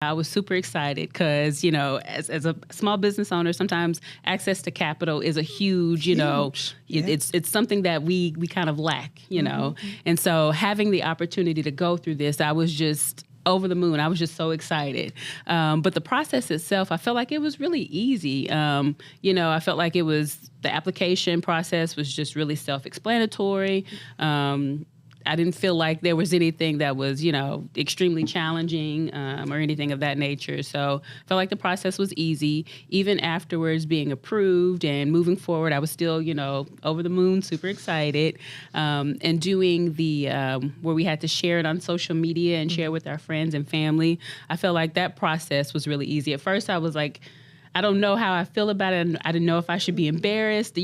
I was super excited because, as a small business owner, sometimes access to capital is a huge, Yeah. it's something that we kind of lack. And so having the opportunity to go through this, I was just over the moon. I was just so excited. But the process itself, I felt like it was really easy. I felt like the application process was just really self-explanatory. I didn't feel like there was anything that was, extremely challenging or anything of that nature. So I felt like the process was easy. Even afterwards being approved and moving forward, I was still, over the moon, super excited. And doing where we had to share it on social media and share with our friends and family, I felt like that process was really easy. At first, I was like, I don't know how I feel about it. I didn't know if I should be embarrassed,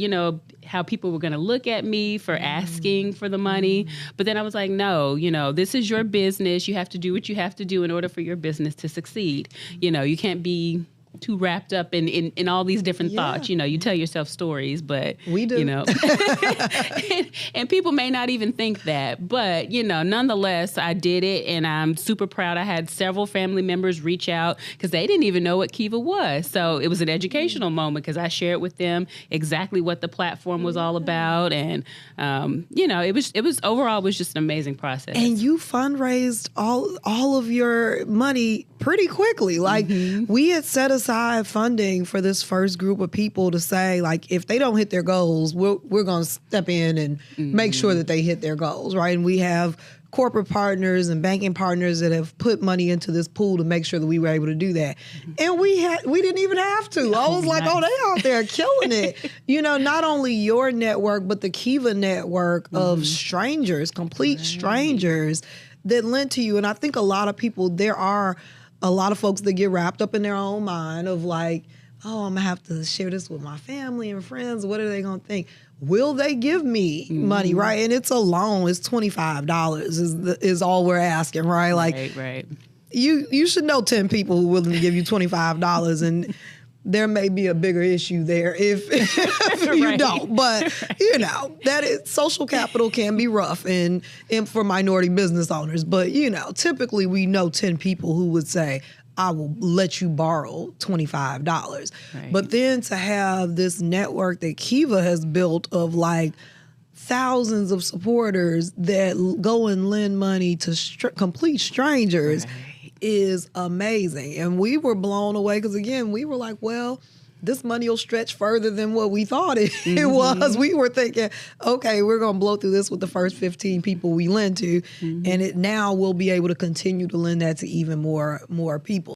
how people were going to look at me for asking for the money. But then I was like, no, this is your business. You have to do what you have to do in order for your business to succeed. You can't be too wrapped up in all these different thoughts. You tell yourself stories, but we do. And people may not even think that, but nonetheless, I did it, and I'm super proud. I had several family members reach out because they didn't even know what Kiva was. So it was an educational moment because I shared with them exactly what the platform was all about, and it was overall it was just an amazing process. And you fundraised all of your money pretty quickly. Like we had set aside funding for this first group of people to say, like, if they don't hit their goals, we're going to step in and make sure that they hit their goals, right? And we have corporate partners and banking partners that have put money into this pool to make sure that we were able to do that. And we didn't even have to. I was like, oh, they out there killing it. Not only your network, but the Kiva network of strangers, complete strangers that lent to you. And I think a lot of people, there are a lot of folks that get wrapped up in their own mind of like, oh, I'm gonna have to share this with my family and friends. What are they gonna think? Will they give me money, right? And it's a loan. It's $25 is all we're asking, right? Like, right. You should know 10 people who are willing to give you $25, and there may be a bigger issue there if you don't. But, that is, social capital can be rough and for minority business owners. But, typically we know 10 people who would say, I will let you borrow $25. Right. But then to have this network that Kiva has built of like thousands of supporters that go and lend money to complete strangers is amazing. And we were blown away because, again, we were like, well, this money will stretch further than what we thought it was. We were thinking, okay, we're going to blow through this with the first 15 people we lend to. And now we'll be able to continue to lend that to even more people.